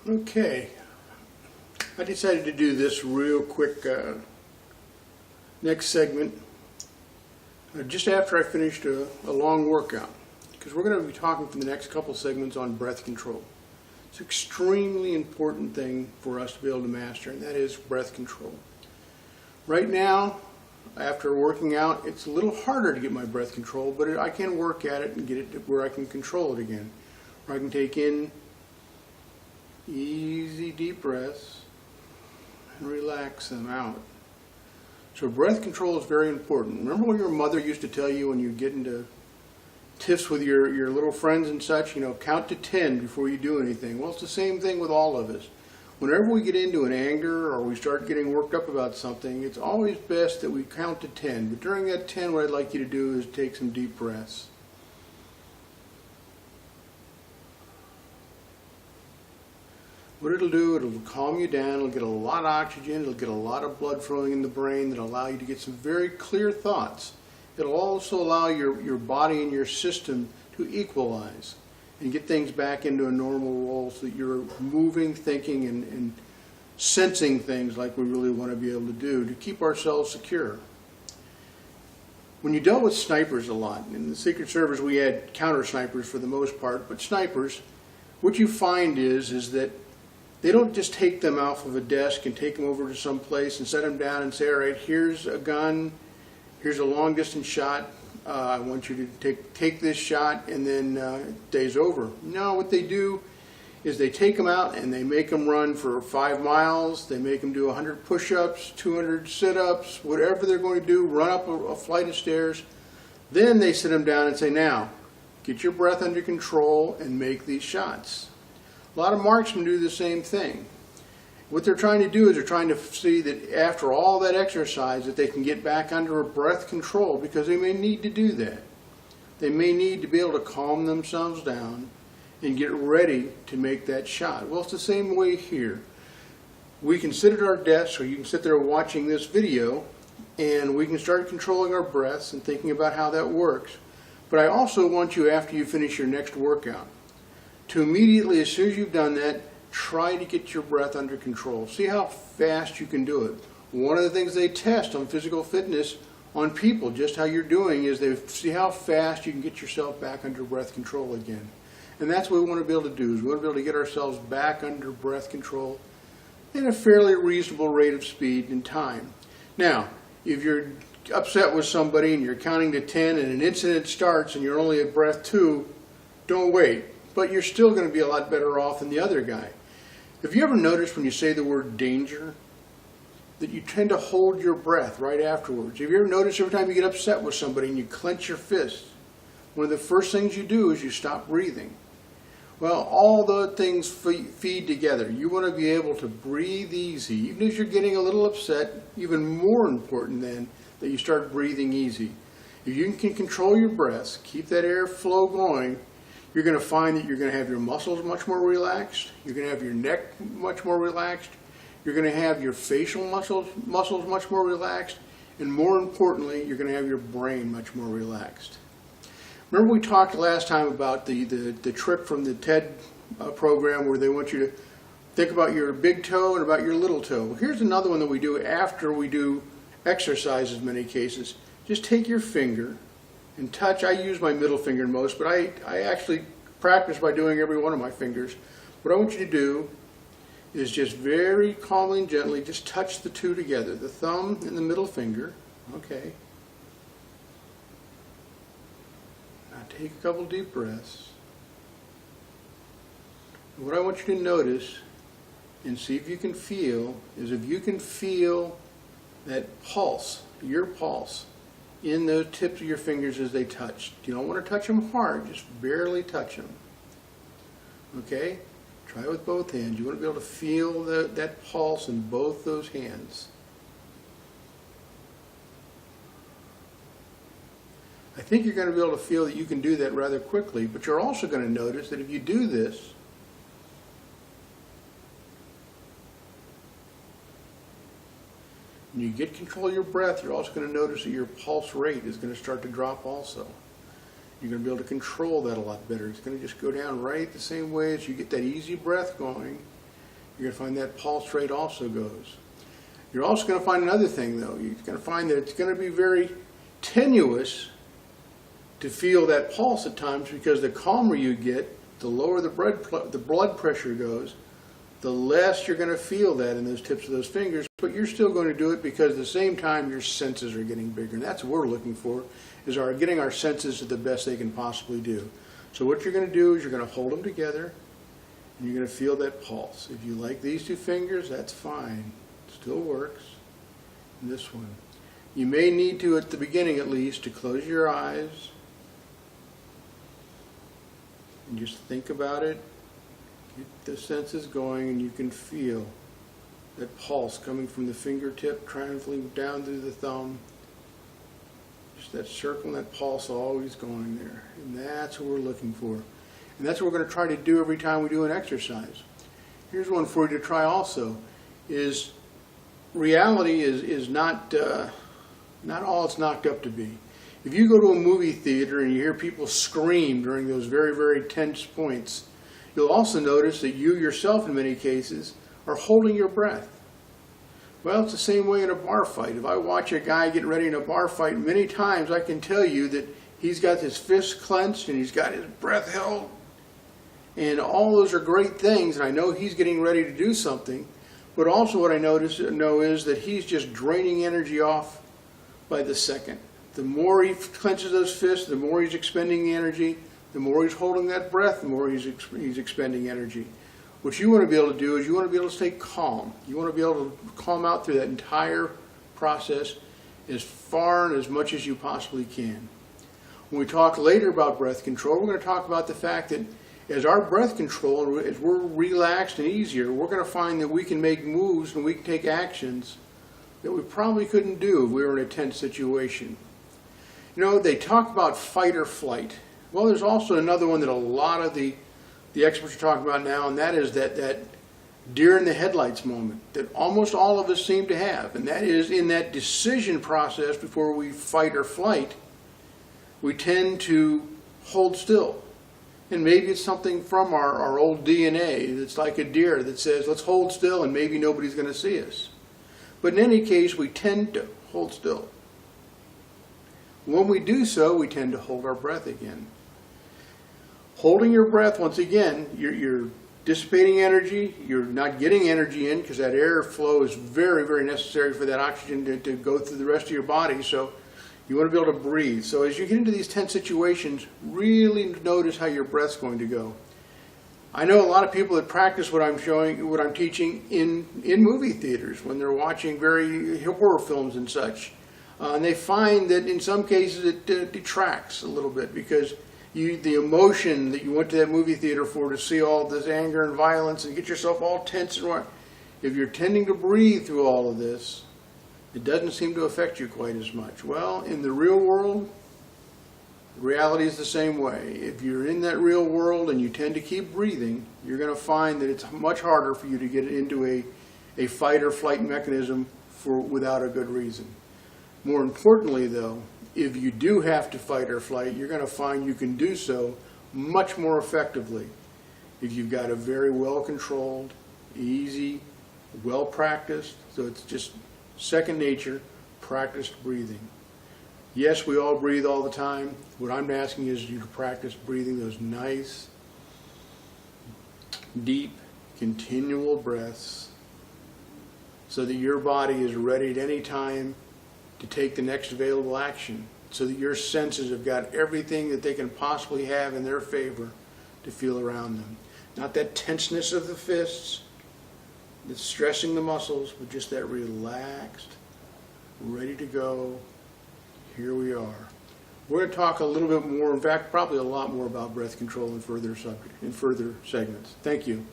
Okay, I decided to do this real quick next segment just after I finished a long workout, because we're going to be talking for the next couple segments on breath control. It's an extremely important thing for us to be able to master, and that is breath control. Right now, after working out, it's a little harder to get my breath control, but I can work at it and get it to where I can control it again, where I can take in easy deep breaths and relax them out. So breath control is very important. Remember when your mother used to tell you when you get into tiffs with your little friends and such, count to 10 before you do anything? Well, it's the same thing with all of us. Whenever we get into an anger or we start getting worked up about something, it's always best that we count to 10. But during that 10, what I'd like you to do is take some deep breaths. What it'll do, it'll calm you down, it'll get a lot of oxygen, it'll get a lot of blood flowing in the brain that'll allow you to get some very clear thoughts. It'll also allow your body and your system to equalize and get things back into a normal role so that you're moving, thinking, and sensing things like we really want to be able to do to keep ourselves secure. When you dealt with snipers a lot, in the Secret Service we had counter snipers for the most part, but snipers, what you find is that they don't just take them off of a desk and take them over to some place and set them down and say, all right, here's a gun, here's a long distance shot, I want you to take this shot and then day's over. No, what they do is they take them out and they make them run for 5 miles, they make them do 100 push-ups, 200 sit-ups, whatever they're going to do, run up a flight of stairs. Then they sit them down and say, now, get your breath under control and make these shots. A lot of marksmen do the same thing. What they're trying to do is they're trying to see that after all that exercise that they can get back under a breath control, because they may need to do that. They may need to be able to calm themselves down and get ready to make that shot. Well, it's the same way here. We can sit at our desk, or you can sit there watching this video, and we can start controlling our breaths and thinking about how that works. But I also want you, after you finish your next workout, to immediately, as soon as you've done that, try to get your breath under control. See how fast you can do it. One of the things they test on physical fitness on people, just how you're doing, is they see how fast you can get yourself back under breath control again. And that's what we want to be able to do, is we want to be able to get ourselves back under breath control at a fairly reasonable rate of speed and time. Now, if you're upset with somebody and you're counting to 10 and an incident starts and you're only at breath 2, don't wait. But you're still going to be a lot better off than the other guy. Have you ever noticed when you say the word danger that you tend to hold your breath right afterwards? Have you ever noticed every time you get upset with somebody and you clench your fist, one of the first things you do is you stop breathing? Well, all the things feed together. You want to be able to breathe easy. Even as you're getting a little upset, even more important then that you start breathing easy. If you can control your breaths, keep that air flow going, you're going to find that you're going to have your muscles much more relaxed, you're going to have your neck much more relaxed, you're going to have your facial muscles much more relaxed, and more importantly, you're going to have your brain much more relaxed. Remember we talked last time about the trick from the TED program where they want you to think about your big toe and about your little toe. Well, here's another one that we do after we do exercises in many cases. Just take your finger and touch. I use my middle finger most, but I actually practice by doing every one of my fingers. What I want you to do is just very calmly and gently just touch the two together, the thumb and the middle finger. Okay. Now take a couple deep breaths. And what I want you to notice and see if you can feel is if you can feel that pulse, your pulse, in the tips of your fingers as they touch. You don't want to touch them hard, just barely touch them. Okay? Try it with both hands. You want to be able to feel that pulse in both those hands. I think you're going to be able to feel that you can do that rather quickly, but you're also going to notice that if you do this, when you get control of your breath, you're also going to notice that your pulse rate is going to start to drop also. You're going to be able to control that a lot better. It's going to just go down right the same way as you get that easy breath going. You're going to find that pulse rate also goes. You're also going to find another thing, though. You're going to find that it's going to be very tenuous to feel that pulse at times, because the calmer you get, the lower the blood pressure goes, the less you're going to feel that in those tips of those fingers. But you're still going to do it because at the same time your senses are getting bigger. And that's what we're looking for, is getting our senses to the best they can possibly do. So what you're going to do is you're going to hold them together, and you're going to feel that pulse. If you like these two fingers, that's fine. It still works. And this one. You may need to, at the beginning at least, to close your eyes and just think about it. Get the senses going, and you can feel that pulse coming from the fingertip, traveling down through the thumb. Just that circle and that pulse always going there. And that's what we're looking for. And that's what we're going to try to do every time we do an exercise. Here's one for you to try also, is reality is not all it's knocked up to be. If you go to a movie theater and you hear people scream during those very, very tense points, you'll also notice that you yourself, in many cases, are holding your breath. Well, it's the same way in a bar fight. If I watch a guy getting ready in a bar fight, many times I can tell you that he's got his fists clenched and he's got his breath held. And all those are great things, and I know he's getting ready to do something. But also what I know is that he's just draining energy off by the second. The more he clenches those fists, the more he's expending the energy. The more he's holding that breath, the more he's expending energy. What you want to be able to do is you want to be able to stay calm. You want to be able to calm out through that entire process as far and as much as you possibly can. When we talk later about breath control, we're going to talk about the fact that as our breath control, as we're relaxed and easier, we're going to find that we can make moves and we can take actions that we probably couldn't do if we were in a tense situation. You know, they talk about fight or flight. Well, there's also another one that a lot of the experts are talking about now, and that is that deer in the headlights moment that almost all of us seem to have. And that is, in that decision process before we fight or flight, we tend to hold still. And maybe it's something from our old DNA that's like a deer that says, let's hold still and maybe nobody's going to see us. But in any case, we tend to hold still. When we do so, we tend to hold our breath again. Holding your breath, once again, you're dissipating energy, you're not getting energy in because that air flow is very, very necessary for that oxygen to go through the rest of your body. So you want to be able to breathe. So as you get into these tense situations, really notice how your breath's going to go. I know a lot of people that practice what I'm teaching in movie theaters when they're watching very horror films and such. And they find that in some cases it detracts a little bit because the emotion that you went to that movie theater for to see all this anger and violence and get yourself all tense and what, if you're tending to breathe through all of this, it doesn't seem to affect you quite as much. Well, in the real world, reality is the same way. If you're in that real world and you tend to keep breathing, you're going to find that it's much harder for you to get into a fight or flight mechanism without a good reason. More importantly, though, if you do have to fight or flight, you're going to find you can do so much more effectively if you've got a very well-controlled, easy, well-practiced, so it's just second nature, practiced breathing. Yes, we all breathe all the time. What I'm asking is you to practice breathing those nice, deep, continual breaths so that your body is ready at any time to take the next available action, so that your senses have got everything that they can possibly have in their favor to feel around them. Not that tenseness of the fists, that's stressing the muscles, but just that relaxed, ready to go, here we are. We're going to talk a little bit more, in fact, probably a lot more about breath control in further segments. Thank you.